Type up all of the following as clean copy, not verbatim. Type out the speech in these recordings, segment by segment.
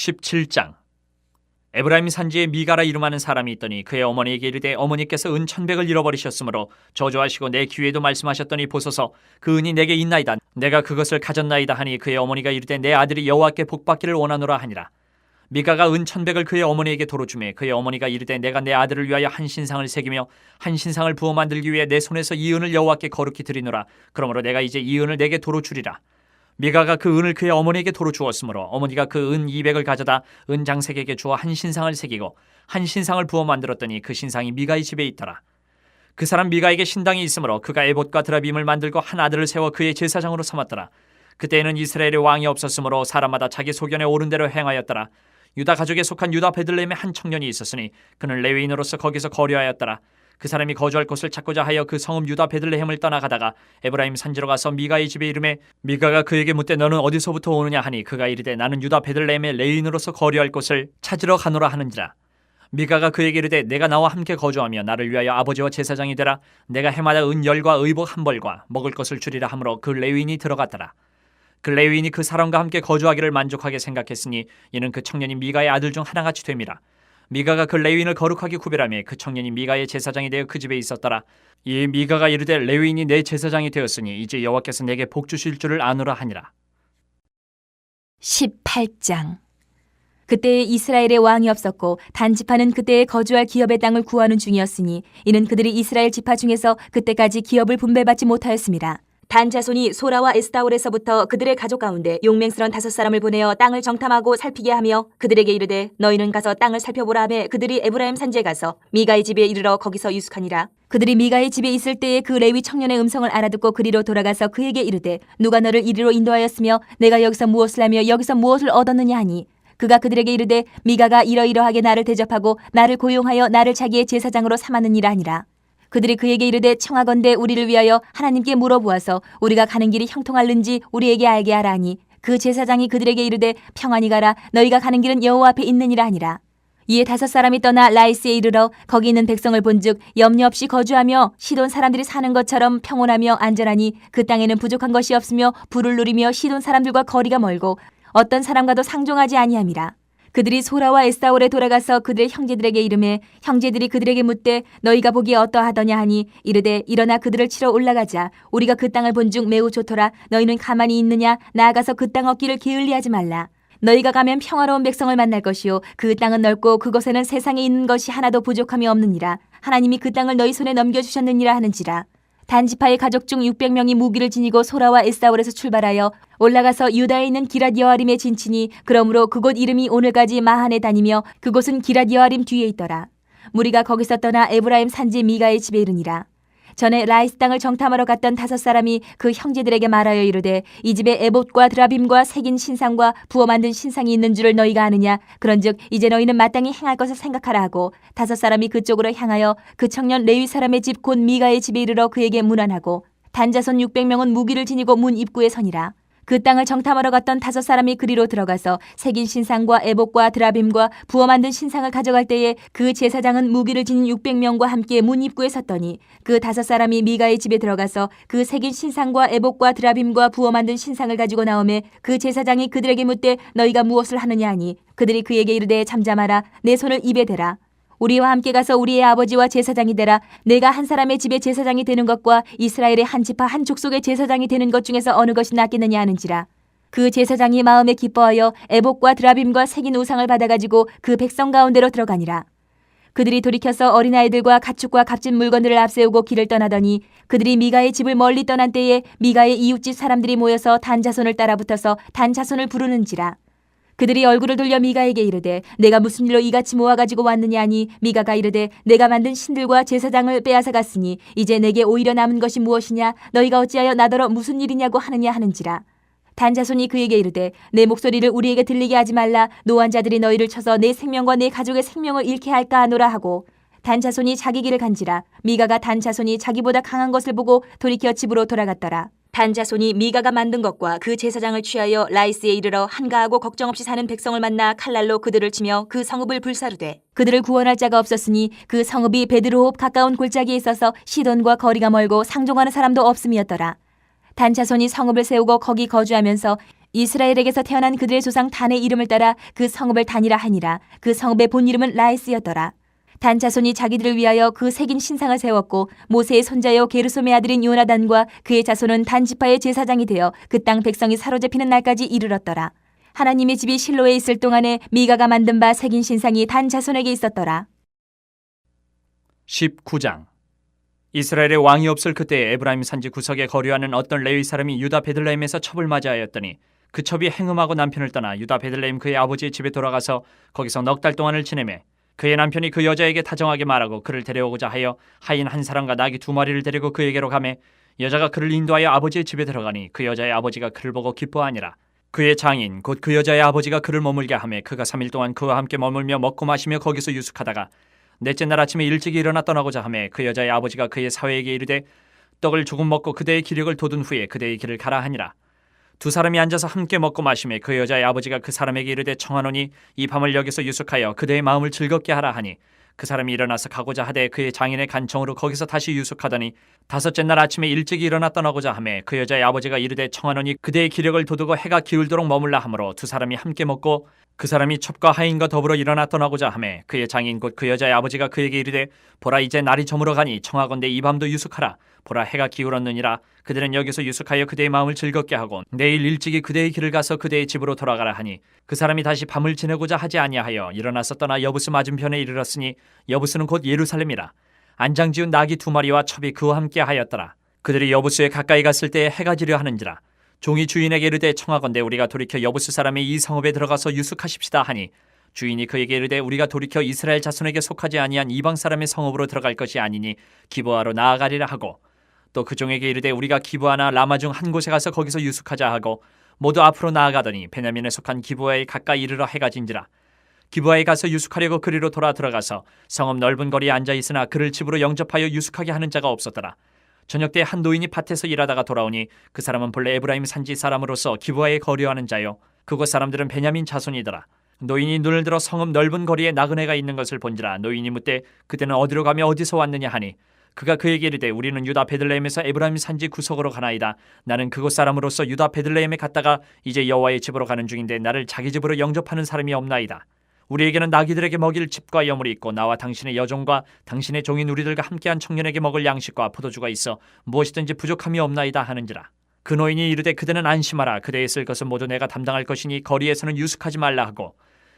17장. 에브라임 산지에 미가라 이름하는 사람이 있더니 그의 어머니에게 이르되 어머니께서 은 1,100을 잃어버리셨으므로 저주하시고 내 귀에도 말씀하셨더니 보소서 그 은이 내게 있나이다. 내가 그것을 가졌나이다 하니 그의 어머니가 이르되 내 아들이 여호와께 복받기를 원하노라 하니라. 미가가 은 1,100을 그의 어머니에게 도로 주매 그의 어머니가 이르되 내가 내 아들을 위하여 한 신상을 새기며 한 신상을 부어 만들기 위해 내 손에서 이 은을 여호와께 거룩히 드리노라. 그러므로 내가 이제 이 은을 내게 도로 주리라. 미가가 그 은을 그의 어머니에게 도로 주었으므로 어머니가 그 은 200을 가져다 은 장색에게 주어 한 신상을 새기고 한 신상을 부어 만들었더니 그 신상이 미가의 집에 있더라. 그 사람 미가에게 신당이 있으므로 그가 에봇과 드라빔을 만들고 한 아들을 세워 그의 제사장으로 삼았더라. 그때에는 이스라엘의 왕이 없었으므로 사람마다 자기 소견에 옳은 대로 행하였더라. 유다 가족에 속한 유다 베들레헴에 한 청년이 있었으니 그는 레위인으로서 거기서 거류하였더라. 그 사람이 거주할 곳을 찾고자 하여 그 성읍 유다 베들레헴을 떠나가다가 에브라임 산지로 가서 미가의 집에 이르매 미가가 그에게 묻되 너는 어디서부터 오느냐 하니 그가 이르되 나는 유다 베들레헴의 레위인으로서 거류할 곳을 찾으러 가노라 하는지라. 미가가 그에게 이르되 내가 나와 함께 거주하며 나를 위하여 아버지와 제사장이 되라. 내가 해마다 은 10과 의복 1벌과 먹을 것을 주리라 하므로 그 레위인이 들어갔더라. 그 레위인이 그 사람과 함께 거주하기를 만족하게 생각했으니 이는 그 청년이 미가의 아들 중 하나같이 됨이라. 미가가 그 레위인을 거룩하게 구별하며 그 청년이 미가의 제사장이 되어 그 집에 있었더라. 이에 미가가 이르되 레위인이 내 제사장이 되었으니 이제 여호와께서 내게 복 주실 줄을 아노라 하니라. 18장. 그때에 이스라엘의 왕이 없었고 단 지파는 그때에 거주할 기업의 땅을 구하는 중이었으니 이는 그들이 이스라엘 지파 중에서 그때까지 기업을 분배받지 못하였습니다. 단 자손이 소라와 에스타올에서부터 그들의 가족 가운데 용맹스런 5사람을 보내어 땅을 정탐하고 살피게 하며 그들에게 이르되 너희는 가서 땅을 살펴보라 하매 그들이 에브라임 산지에 가서 미가의 집에 이르러 거기서 유숙하니라. 그들이 미가의 집에 있을 때에 그 레위 청년의 음성을 알아듣고 그리로 돌아가서 그에게 이르되 누가 너를 이리로 인도하였으며 내가 여기서 무엇을 하며 여기서 무엇을 얻었느냐 하니 그가 그들에게 이르되 미가가 이러이러하게 나를 대접하고 나를 고용하여 나를 자기의 제사장으로 삼았느니라 하니라. 그들이 그에게 이르되 청하건대 우리를 위하여 하나님께 물어보아서 우리가 가는 길이 형통할는지 우리에게 알게 하라 하니 그 제사장이 그들에게 이르되 평안히 가라. 너희가 가는 길은 여호와 앞에 있느니라 하니라. 이에 5사람이 떠나 라이스에 이르러 거기 있는 백성을 본즉 염려 없이 거주하며 시돈 사람들이 사는 것처럼 평온하며 안전하니 그 땅에는 부족한 것이 없으며 부를 누리며 시돈 사람들과 거리가 멀고 어떤 사람과도 상종하지 아니함이라. 그들이 소라와 에스타올에 돌아가서 그들의 형제들에게 이르매 형제들이 그들에게 묻되 너희가 보기에 어떠하더냐 하니 이르되 일어나 그들을 치러 올라가자. 우리가 그 땅을 본즉 매우 좋더라. 너희는 가만히 있느냐? 나아가서 그 땅 얻기를 게을리하지 말라. 너희가 가면 평화로운 백성을 만날 것이요 그 땅은 넓고 그곳에는 세상에 있는 것이 하나도 부족함이 없느니라. 하나님이 그 땅을 너희 손에 넘겨주셨느니라 하는지라. 단 지파의 가족 중 600명이 무기를 지니고 소라와 에스타올에서 출발하여 올라가서 유다에 있는 기랏 여아림에 진치니 그러므로 그곳 이름이 오늘까지 마한에 다니며 그곳은 기랏 여아림 뒤에 있더라. 무리가 거기서 떠나 에브라임 산지 미가의 집에 이르니라. 전에 라이스 땅을 정탐하러 갔던 5사람이 그 형제들에게 말하여 이르되 이 집에 에봇과 드라빔과 새긴 신상과 부어 만든 신상이 있는 줄을 너희가 아느냐? 그런즉 이제 너희는 마땅히 행할 것을 생각하라 하고 5사람이 그쪽으로 향하여 그 청년 레위 사람의 집 곧 미가의 집에 이르러 그에게 문안하고 단자손 600명은 무기를 지니고 문 입구에 서니라. 그 땅을 정탐하러 갔던 5사람이 그리로 들어가서 새긴 신상과 에봇과 드라빔과 부어 만든 신상을 가져갈 때에 그 제사장은 무기를 지닌 600명과 함께 문 입구에 섰더니 그 5사람이 미가의 집에 들어가서 그 새긴 신상과 에봇과 드라빔과 부어 만든 신상을 가지고 나오매 그 제사장이 그들에게 묻되 너희가 무엇을 하느냐 하니 그들이 그에게 이르되 잠잠하라. 내 손을 입에 대라. 우리와 함께 가서 우리의 아버지와 제사장이 되라. 내가 한 사람의 집에 제사장이 되는 것과 이스라엘의 한 지파 한 족속의 제사장이 되는 것 중에서 어느 것이 낫겠느냐 하는지라. 그 제사장이 마음에 기뻐하여 에봇과 드라빔과 새긴 우상을 받아가지고 그 백성 가운데로 들어가니라. 그들이 돌이켜서 어린아이들과 가축과 값진 물건들을 앞세우고 길을 떠나더니 그들이 미가의 집을 멀리 떠난 때에 미가의 이웃집 사람들이 모여서 단 자손을 따라붙어서 단 자손을 부르는지라. 그들이 얼굴을 돌려 미가에게 이르되 내가 무슨 일로 이같이 모아가지고 왔느냐 하니 미가가 이르되 내가 만든 신들과 제사장을 빼앗아 갔으니 이제 내게 오히려 남은 것이 무엇이냐? 너희가 어찌하여 나더러 무슨 일이냐고 하느냐 하는지라. 단자손이 그에게 이르되 내 목소리를 우리에게 들리게 하지 말라. 노한 자들이 너희를 쳐서 내 생명과 내 가족의 생명을 잃게 할까 하노라 하고 단자손이 자기 길을 간지라. 미가가 단자손이 자기보다 강한 것을 보고 돌이켜 집으로 돌아갔더라. 단자손이 미가가 만든 것과 그 제사장을 취하여 라이스에 이르러 한가하고 걱정 없이 사는 백성을 만나 칼날로 그들을 치며 그 성읍을 불사르되 그들을 구원할 자가 없었으니 그 성읍이 베드로홉 가까운 골짜기에 있어서 시돈과 거리가 멀고 상종하는 사람도 없음이었더라. 단자손이 성읍을 세우고 거기 거주하면서 이스라엘에게서 태어난 그들의 조상 단의 이름을 따라 그 성읍을 단이라 하니라. 그 성읍의 본 이름은 라이스였더라. 단 자손이 자기들을 위하여 그 새긴 신상을 세웠고 모세의 손자여 게르솜의 아들인 요나단과 그의 자손은 단 지파의 제사장이 되어 그 땅 백성이 사로잡히는 날까지 이르렀더라. 하나님의 집이 실로에 있을 동안에 미가가 만든 바 새긴 신상이 단 자손에게 있었더라. 19장. 이스라엘의 왕이 없을 그때에 에브라임 산지 구석에 거류하는 어떤 레위 사람이 유다 베들레헴에서 첩을 맞이하였더니 그 첩이 행음하고 남편을 떠나 유다 베들레헴 그의 아버지의 집에 돌아가서 거기서 넉 달 동안을 지내매 그의 남편이 그 여자에게 다정하게 말하고 그를 데려오고자 하여 하인 한 사람과 나귀 2마리를 데리고 그에게로 가매 여자가 그를 인도하여 아버지의 집에 들어가니 그 여자의 아버지가 그를 보고 기뻐하니라. 그의 장인 곧 그 여자의 아버지가 그를 머물게 하매 그가 3일 동안 그와 함께 머물며 먹고 마시며 거기서 유숙하다가 넷째 날 아침에 일찍 일어나 떠나고자 하매 그 여자의 아버지가 그의 사회에게 이르되 떡을 조금 먹고 그대의 기력을 돋운 후에 그대의 길을 가라 하니라. 두 사람이 앉아서 함께 먹고 마시매 그 여자의 아버지가 그 사람에게 이르되 청하노니 이 밤을 여기서 유숙하여 그대의 마음을 즐겁게 하라 하니 그 사람이 일어나서 가고자 하되 그의 장인의 간청으로 거기서 다시 유숙하더니 다섯째 날 아침에 일찍 일어나 떠나고자 하매 그 여자의 아버지가 이르되 청하노니 그대의 기력을 돋우고 해가 기울도록 머물라 하므로 두 사람이 함께 먹고 그 사람이 첩과 하인과 더불어 일어나 떠나고자 하매 그의 장인 곧 그 여자의 아버지가 그에게 이르되 보라 이제 날이 저물어 가니 청하건대 이 밤도 유숙하라. 보라 해가 기울었느니라. 그들은 여기서 유숙하여 그대의 마음을 즐겁게 하고 내일 일찍이 그대의 길을 가서 그대의 집으로 돌아가라 하니 그 사람이 다시 밤을 지내고자 하지 아니하여 일어나서 떠나 여부스 맞은편에 이르렀으니 여부스는 곧 예루살렘이라. 안장 지은 나귀 2마리와 첩이 그와 함께 하였더라. 그들이 여부스에 가까이 갔을 때에 해가 지려 하는지라. 종이 주인에게 이르되 청하건대 우리가 돌이켜 여부스 사람의 이 성읍에 들어가서 유숙하십시다 하니 주인이 그에게 이르되 우리가 돌이켜 이스라엘 자손에게 속하지 아니한 이방 사람의 성읍으로 들어갈 것이 아니니 기브아로 나아가리라 하고 또 그 종에게 이르되 우리가 기브아나 라마 중 한 곳에 가서 거기서 유숙하자 하고 모두 앞으로 나아가더니 베냐민에 속한 기브아에 가까이 이르러 해가 진지라. 기브아에 가서 유숙하려고 그리로 돌아 들어가서 성읍 넓은 거리에 앉아 있으나 그를 집으로 영접하여 유숙하게 하는 자가 없었더라. 저녁 때 한 노인이 밭에서 일하다가 돌아오니 그 사람은 본래 에브라임 산지 사람으로서 기브아에 거류하는 자요 그곳 사람들은 베냐민 자손이더라. 노인이 눈을 들어 성읍 넓은 거리에 나그네가 있는 것을 본지라. 노인이 묻되 그때는 어디로 가며 어디서 왔느냐 하니 그가 그에게 이르되 우리는 유다 베들레헴에서 에브라임 산지 구석으로 가나이다. 나는 그곳 사람으로서 유다 베들레헴에 갔다가 이제 여호와의 집으로 가는 중인데 나를 자기 집으로 영접하는 사람이 없나이다. 우리에게는 나귀들에게 먹일 칩과 여물이 있고 나와 당신의 여종과 당신의 종인 우리들과 함께한 청년에게 먹을 양식과 포도주가 있어 무엇이든지 부족함이 없나이다 하는지라. 그 노인이 이르되 그대는 안심하라. 그대의 쓸 것은 모두 내가 담당할 것이니 거리에서는 유숙하지 말라 하고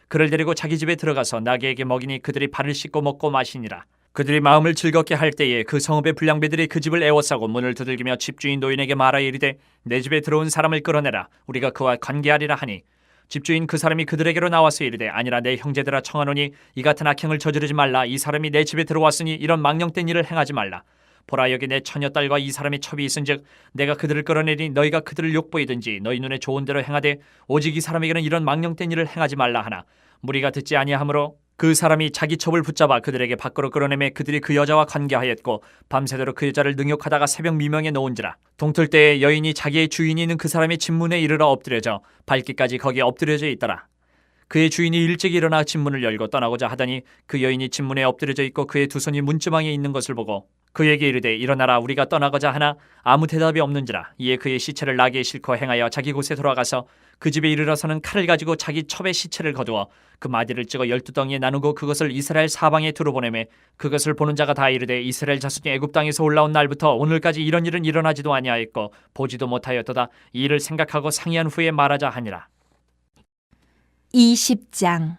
그를 데리고 자기 집에 들어가서 나귀에게 먹이니 그들이 발을 씻고 먹고 마시니라. 그들이 마음을 즐겁게 할 때에 그 성읍의 불량배들이 그 집을 에워싸고 문을 두들기며 집주인 노인에게 말하여 이르되 내 집에 들어온 사람을 끌어내라. 우리가 그와 관계하리라 하니 집주인 그 사람이 그들에게로 나와서 이르되 아니라 내 형제들아 청하노니 이 같은 악행을 저지르지 말라. 이 사람이 내 집에 들어왔으니 이런 망령된 일을 행하지 말라. 보라 여기 내 처녀딸과 이 사람의 첩이 있은즉 내가 그들을 끌어내리니 너희가 그들을 욕보이든지 너희 눈에 좋은 대로 행하되 오직 이 사람에게는 이런 망령된 일을 행하지 말라 하나 무리가 듣지 아니하므로 그 사람이 자기 첩을 붙잡아 그들에게 밖으로 끌어내매 그들이 그 여자와 관계하였고 밤새도록 그 여자를 능욕하다가 새벽 미명에 놓은지라. 동틀 때에 여인이 자기의 주인이 있는 그 사람의 집문에 이르러 엎드려져 발기까지 거기에 엎드려져 있더라. 그의 주인이 일찍 일어나 집문을 열고 떠나고자 하더니 그 여인이 집문에 엎드려져 있고 그의 두 손이 문지방에 있는 것을 보고 그에게 이르되 일어나라 우리가 떠나고자 하나 아무 대답이 없는지라. 이에 그의 시체를 나귀에 싣고 행하여 자기 곳에 돌아가서 그 집에 이르러서는 칼을 가지고 자기 첩의 시체를 거두어 그 마디를 찍어 12덩이에 나누고 그것을 이스라엘 사방에 두루 보내매 그것을 보는 자가 다 이르되 이스라엘 자손이 애굽 땅에서 올라온 날부터 오늘까지 이런 일은 일어나지도 아니하였고 보지도 못하였도다. 이 일을 생각하고 상의한 후에 말하자 하니라. 20장.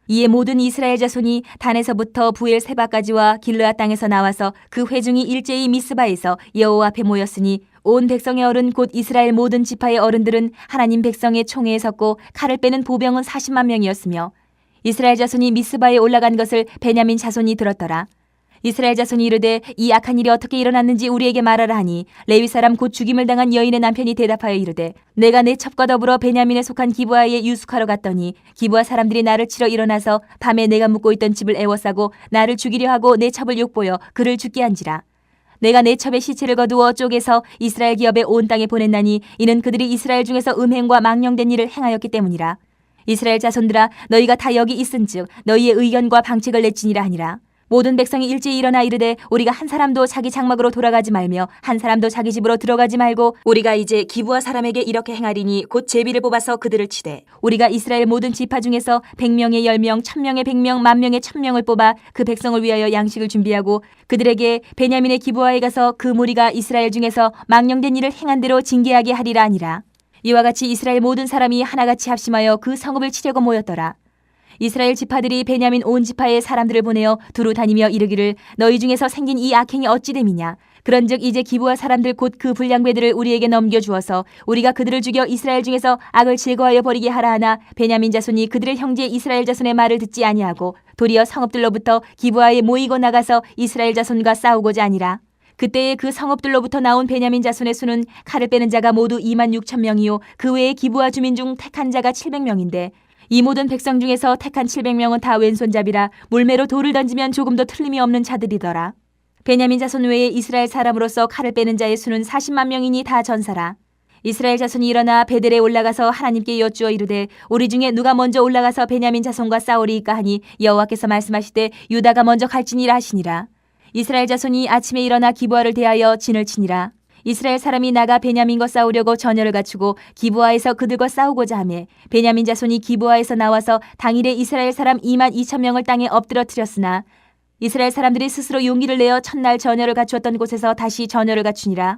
이에 모든 이스라엘 자손이 단에서부터 부엘세바까지와 길르앗 땅에서 나와서 그 회중이 일제히 미스바에서 여호와 앞에 모였으니 온 백성의 어른 곧 이스라엘 모든 지파의 어른들은 하나님 백성의 총회에 섰고 칼을 빼는 보병은 40만 명이었으며 이스라엘 자손이 미스바에 올라간 것을 베냐민 자손이 들었더라. 이스라엘 자손이 이르되 이 악한 일이 어떻게 일어났는지 우리에게 말하라 하니 레위 사람 곧 죽임을 당한 여인의 남편이 대답하여 이르되 내가 내 첩과 더불어 베냐민에 속한 기브아에 유숙하러 갔더니 기브아 사람들이 나를 치러 일어나서 밤에 내가 묵고 있던 집을 에워싸고 나를 죽이려 하고 내 첩을 욕보여 그를 죽게 한지라. 내가 내 첩의 시체를 거두어 쪼개서 이스라엘 기업에 온 땅에 보냈나니 이는 그들이 이스라엘 중에서 음행과 망령된 일을 행하였기 때문이라. 이스라엘 자손들아 너희가 다 여기 있은즉 너희의 의견과 방책을 내지니라 하니라. 모든 백성이 일제히 일어나 이르되 우리가 한 사람도 자기 장막으로 돌아가지 말며 한 사람도 자기 집으로 들어가지 말고 우리가 이제 기브아 사람에게 이렇게 행하리니 곧 제비를 뽑아서 그들을 치되 우리가 이스라엘 모든 지파 중에서 100명의 10명, 1000명의 100명, 10,000명의 1000명을 뽑아 그 백성을 위하여 양식을 준비하고 그들에게 베냐민의 기브아에 가서 그 무리가 이스라엘 중에서 망령된 일을 행한 대로 징계하게 하리라 하니라. 이와 같이 이스라엘 모든 사람이 하나같이 합심하여 그 성읍을 치려고 모였더라. 이스라엘 지파들이 베냐민 온 지파의 사람들을 보내어 두루 다니며 이르기를 너희 중에서 생긴 이 악행이 어찌 됨이냐. 그런즉 이제 기브아 사람들 곧 그 불량배들을 우리에게 넘겨주어서 우리가 그들을 죽여 이스라엘 중에서 악을 제거하여 버리게 하라 하나 베냐민 자손이 그들의 형제 이스라엘 자손의 말을 듣지 아니하고 도리어 성읍들로부터 기브아에 모이고 나가서 이스라엘 자손과 싸우고자 하니라. 그때에 그 성읍들로부터 나온 베냐민 자손의 수는 칼을 빼는 자가 모두 26,000명이요 그 외에 기브아 주민 중 택한 자가 700명인데 이 모든 백성 중에서 택한 700명은 다 왼손잡이라 물매로 돌을 던지면 조금도 틀림이 없는 자들이더라. 베냐민 자손 외에 이스라엘 사람으로서 칼을 빼는 자의 수는 40만 명이니 다 전사라. 이스라엘 자손이 일어나 베델에 올라가서 하나님께 여쭈어 이르되 우리 중에 누가 먼저 올라가서 베냐민 자손과 싸우리이까 하니 여호와께서 말씀하시되 유다가 먼저 갈지니라 하시니라. 이스라엘 자손이 아침에 일어나 기브아를 대하여 진을 치니라. 이스라엘 사람이 나가 베냐민과 싸우려고 전열을 갖추고 기브아에서 그들과 싸우고자 하매 베냐민 자손이 기브아에서 나와서 당일에 이스라엘 사람 22,000명을 땅에 엎드러뜨렸으나 이스라엘 사람들이 스스로 용기를 내어 첫날 전열을 갖추었던 곳에서 다시 전열을 갖추니라.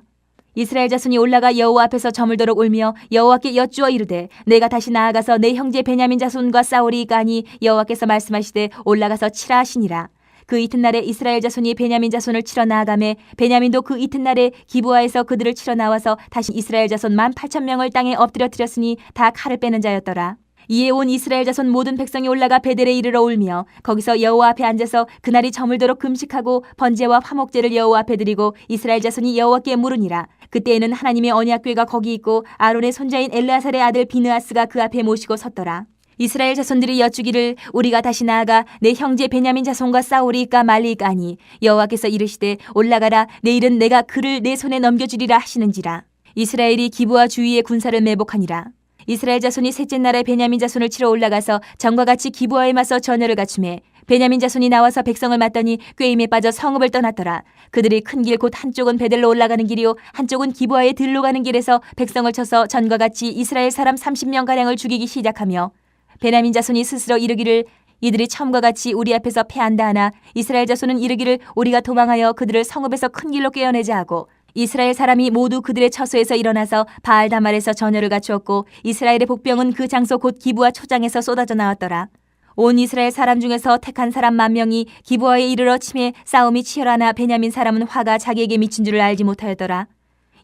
이스라엘 자손이 올라가 여호와 앞에서 저물도록 울며 여호와께 여쭈어 이르되 내가 다시 나아가서 내 형제 베냐민 자손과 싸우리이까 하니 여호와께서 말씀하시되 올라가서 치라 하시니라. 그 이튿날에 이스라엘 자손이 베냐민 자손을 치러 나아가매 베냐민도 그 이튿날에 기브아에서 그들을 치러 나와서 다시 이스라엘 자손 18,000명을 땅에 엎드려뜨렸으니 다 칼을 빼는 자였더라. 이에 온 이스라엘 자손 모든 백성이 올라가 베델에 이르러 울며 거기서 여호와 앞에 앉아서 그날이 저물도록 금식하고 번제와 화목제를 여호와 앞에 드리고 이스라엘 자손이 여호와께 물으니라. 그때에는 하나님의 언약궤가 거기 있고 아론의 손자인 엘르아살의 아들 비느하스가 그 앞에 모시고 섰더라. 이스라엘 자손들이 여쭈기를 우리가 다시 나아가 내 형제 베냐민 자손과 싸우리이까 말리이까 하니 여호와께서 이르시되 올라가라 내일은 내가 그를 내 손에 넘겨주리라 하시는지라. 이스라엘이 기브아 주위의 군사를 매복하니라. 이스라엘 자손이 셋째 날에 베냐민 자손을 치러 올라가서 전과 같이 기브아에 맞서 전열을 갖추매 베냐민 자손이 나와서 백성을 맞더니 꾀임에 빠져 성읍을 떠났더라. 그들이 큰 길 곧 한쪽은 베델로 올라가는 길이요 한쪽은 기브아의 들로 가는 길에서 백성을 쳐서 전과 같이 이스라엘 사람 30명가량을 죽이기 시작하며 베냐민 자손이 스스로 이르기를 이들이 처음과 같이 우리 앞에서 패한다 하나 이스라엘 자손은 이르기를 우리가 도망하여 그들을 성읍에서 큰 길로 꿰어내자 하고 이스라엘 사람이 모두 그들의 처소에서 일어나서 바알다말에서 전열을 갖추었고 이스라엘의 복병은 그 장소 곧 기브아 초장에서 쏟아져 나왔더라. 온 이스라엘 사람 중에서 택한 사람 10,000명이 기브아에 이르러 치매 싸움이 치열하나 베냐민 사람은 화가 자기에게 미친 줄을 알지 못하였더라.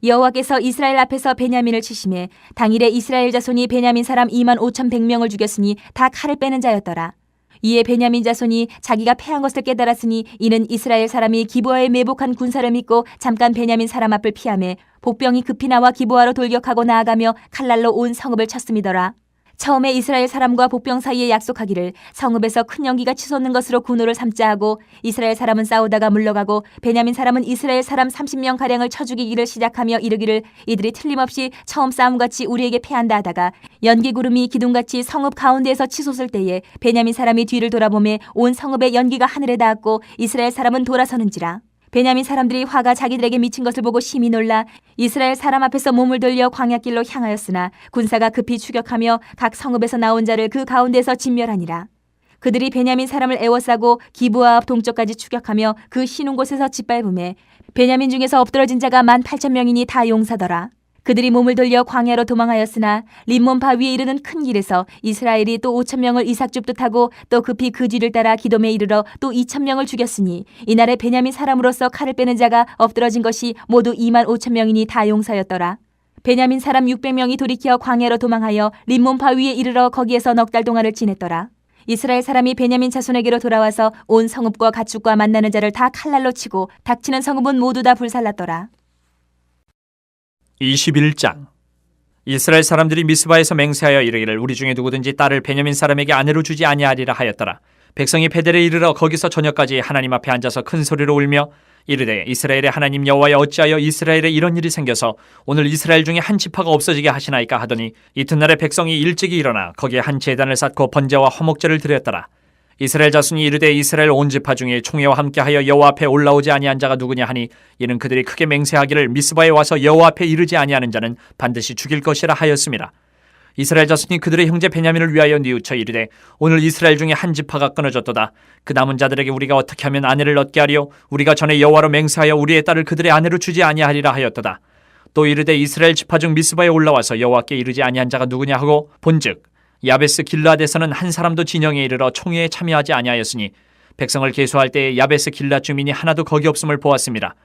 여호와께서 이스라엘 앞에서 베냐민을 치심에 당일에 이스라엘 자손이 베냐민 사람 25,100명을 죽였으니 다 칼을 빼는 자였더라. 이에 베냐민 자손이 자기가 패한 것을 깨달았으니 이는 이스라엘 사람이 기브아에 매복한 군사를 믿고 잠깐 베냐민 사람 앞을 피하매 복병이 급히 나와 기브아로 돌격하고 나아가며 칼날로 온 성읍을 쳤음이더라. 처음에 이스라엘 사람과 복병 사이에 약속하기를 성읍에서 큰 연기가 치솟는 것으로 군호를 삼자 하고 이스라엘 사람은 싸우다가 물러가고 베냐민 사람은 이스라엘 사람 30명가량을 쳐 죽이기를 시작하며 이르기를 이들이 틀림없이 처음 싸움같이 우리에게 패한다 하다가 연기구름이 기둥같이 성읍 가운데에서 치솟을 때에 베냐민 사람이 뒤를 돌아보매 온 성읍의 연기가 하늘에 닿았고 이스라엘 사람은 돌아서는지라. 베냐민 사람들이 화가 자기들에게 미친 것을 보고 심히 놀라 이스라엘 사람 앞에서 몸을 돌려 광야길로 향하였으나 군사가 급히 추격하며 각 성읍에서 나온 자를 그 가운데서 진멸하니라. 그들이 베냐민 사람을 에워싸고 기브아 앞 동쪽까지 추격하며 그 쉬는 곳에서 짓밟음에 베냐민 중에서 엎드러진 자가 18,000명이니 다 용사더라. 그들이 몸을 돌려 광야로 도망하였으나 림몬 바위에 이르는 큰 길에서 이스라엘이 또 5,000명을 이삭 줍듯 하고 또 급히 그 뒤를 따라 기돔에 이르러 또 2,000명을 죽였으니 이날에 베냐민 사람으로서 칼을 빼는 자가 엎드러진 것이 모두 25,000명이니 다 용사였더라. 베냐민 사람 600명이 돌이켜 광야로 도망하여 림몬 바위에 이르러 거기에서 넉 달 동안을 지냈더라. 이스라엘 사람이 베냐민 자손에게로 돌아와서 온 성읍과 가축과 만나는 자를 다 칼날로 치고 닥치는 성읍은 모두 다 불살랐더라. 21장. 이스라엘 사람들이 미스바에서 맹세하여 이르기를 우리 중에 누구든지 딸을 베냐민 사람에게 아내로 주지 아니하리라 하였더라. 백성이 베델에 이르러 거기서 저녁까지 하나님 앞에 앉아서 큰 소리로 울며 이르되 이스라엘의 하나님 여호와여 어찌하여 이스라엘에 이런 일이 생겨서 오늘 이스라엘 중에 한 지파가 없어지게 하시나이까 하더니 이튿날에 백성이 일찍이 일어나 거기에 한 제단을 쌓고 번제와 화목제를 드렸더라. 이스라엘 자손이 이르되 이스라엘 온 지파 중에 총회와 함께하여 여호와 앞에 올라오지 아니한 자가 누구냐 하니 이는 그들이 크게 맹세하기를 미스바에 와서 여호와 앞에 이르지 아니하는 자는 반드시 죽일 것이라 하였습니다. 이스라엘 자손이 그들의 형제 베냐민을 위하여 뉘우쳐 이르되 오늘 이스라엘 중에 한 지파가 끊어졌도다. 그 남은 자들에게 우리가 어떻게 하면 아내를 얻게 하리요? 우리가 전에 여호와로 맹세하여 우리의 딸을 그들의 아내로 주지 아니하리라 하였도다. 또 이르되 이스라엘 지파 중 미스바에 올라와서 여호와께 이르지 아니한 자가 누구냐 하고 본즉 야베스 길라앗에서는 한 사람도 진영에 이르러 총회에 참여하지 아니하였으니 백성을 계수할 때에 야베스 길라앗 주민이 하나도 거기 없음을 보았습니다.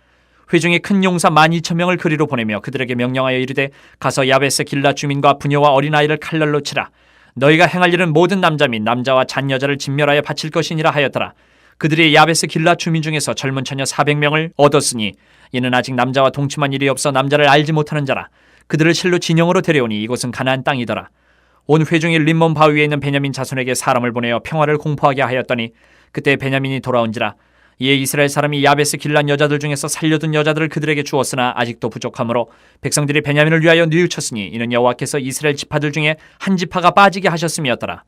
회중이 큰 용사 12,000명을 그리로 보내며 그들에게 명령하여 이르되 가서 야베스 길라앗 주민과 부녀와 어린아이를 칼날로 치라. 너희가 행할 일은 모든 남자 및 남자와 잔 여자를 진멸하여 바칠 것이니라 하였더라. 그들이 야베스 길라앗 주민 중에서 젊은 처녀 400명을 얻었으니 이는 아직 남자와 동침한 일이 없어 남자를 알지 못하는 자라. 그들을 실로 진영으로 데려오니 이곳은 가나안 땅이더라. 온 회중이 림몬 바위에 있는 베냐민 자손에게 사람을 보내어 평화를 공포하게 하였더니 그때 베냐민이 돌아온지라. 이에 이스라엘 사람이 야베스 길란 여자들 중에서 살려둔 여자들을 그들에게 주었으나 아직도 부족하므로 백성들이 베냐민을 위하여 뉘우쳤으니 이는 여호와께서 이스라엘 지파들 중에 한 지파가 빠지게 하셨음이었더라.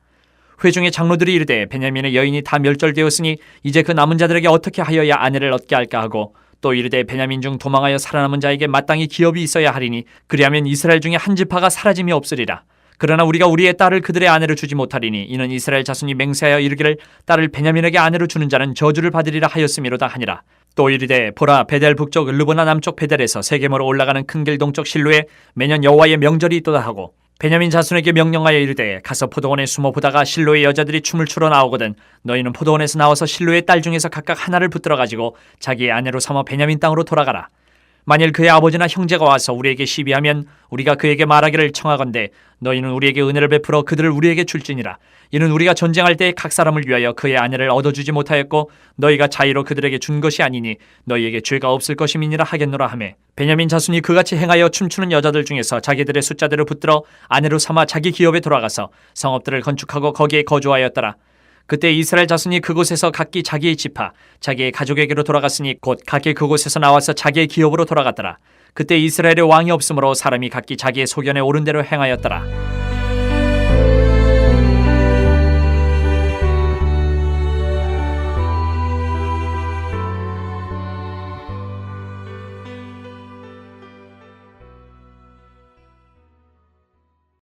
회중의 장로들이 이르되 베냐민의 여인이 다 멸절되었으니 이제 그 남은 자들에게 어떻게 하여야 아내를 얻게 할까 하고 또 이르되 베냐민 중 도망하여 살아남은 자에게 마땅히 기업이 있어야 하리니 그리하면 이스라엘 중에 한 지파가 사라짐이 없으리라. 그러나 우리가 우리의 딸을 그들의 아내로 주지 못하리니 이는 이스라엘 자손이 맹세하여 이르기를 딸을 베냐민에게 아내로 주는 자는 저주를 받으리라 하였음이로다 하니라. 또 이르되 보라 베델 북쪽 르보나 남쪽 베델에서 세겜으로 올라가는 큰 길 동쪽 실로에 매년 여호와의 명절이 있도다 하고 베냐민 자손에게 명령하여 이르되 가서 포도원에 숨어 보다가 실로의 여자들이 춤을 추러 나오거든 너희는 포도원에서 나와서 실로의 딸 중에서 각각 하나를 붙들어 가지고 자기의 아내로 삼아 베냐민 땅으로 돌아가라. 만일 그의 아버지나 형제가 와서 우리에게 시비하면 우리가 그에게 말하기를 청하건대 너희는 우리에게 은혜를 베풀어 그들을 우리에게 줄지니라. 이는 우리가 전쟁할 때 각 사람을 위하여 그의 아내를 얻어주지 못하였고 너희가 자의로 그들에게 준 것이 아니니 너희에게 죄가 없을 것임이니라 하겠노라 하매 베냐민 자손이 그같이 행하여 춤추는 여자들 중에서 자기들의 숫자대로 붙들어 아내로 삼아 자기 기업에 돌아가서 성읍들을 건축하고 거기에 거주하였더라. 그때 이스라엘 자손이 그곳에서 각기 자기의 지파, 자기의 가족에게로 돌아갔으니 곧 각기 그곳에서 나와서 자기의 기업으로 돌아갔더라. 그때 이스라엘의 왕이 없으므로 사람이 각기 자기의 소견에 오른 대로 행하였더라.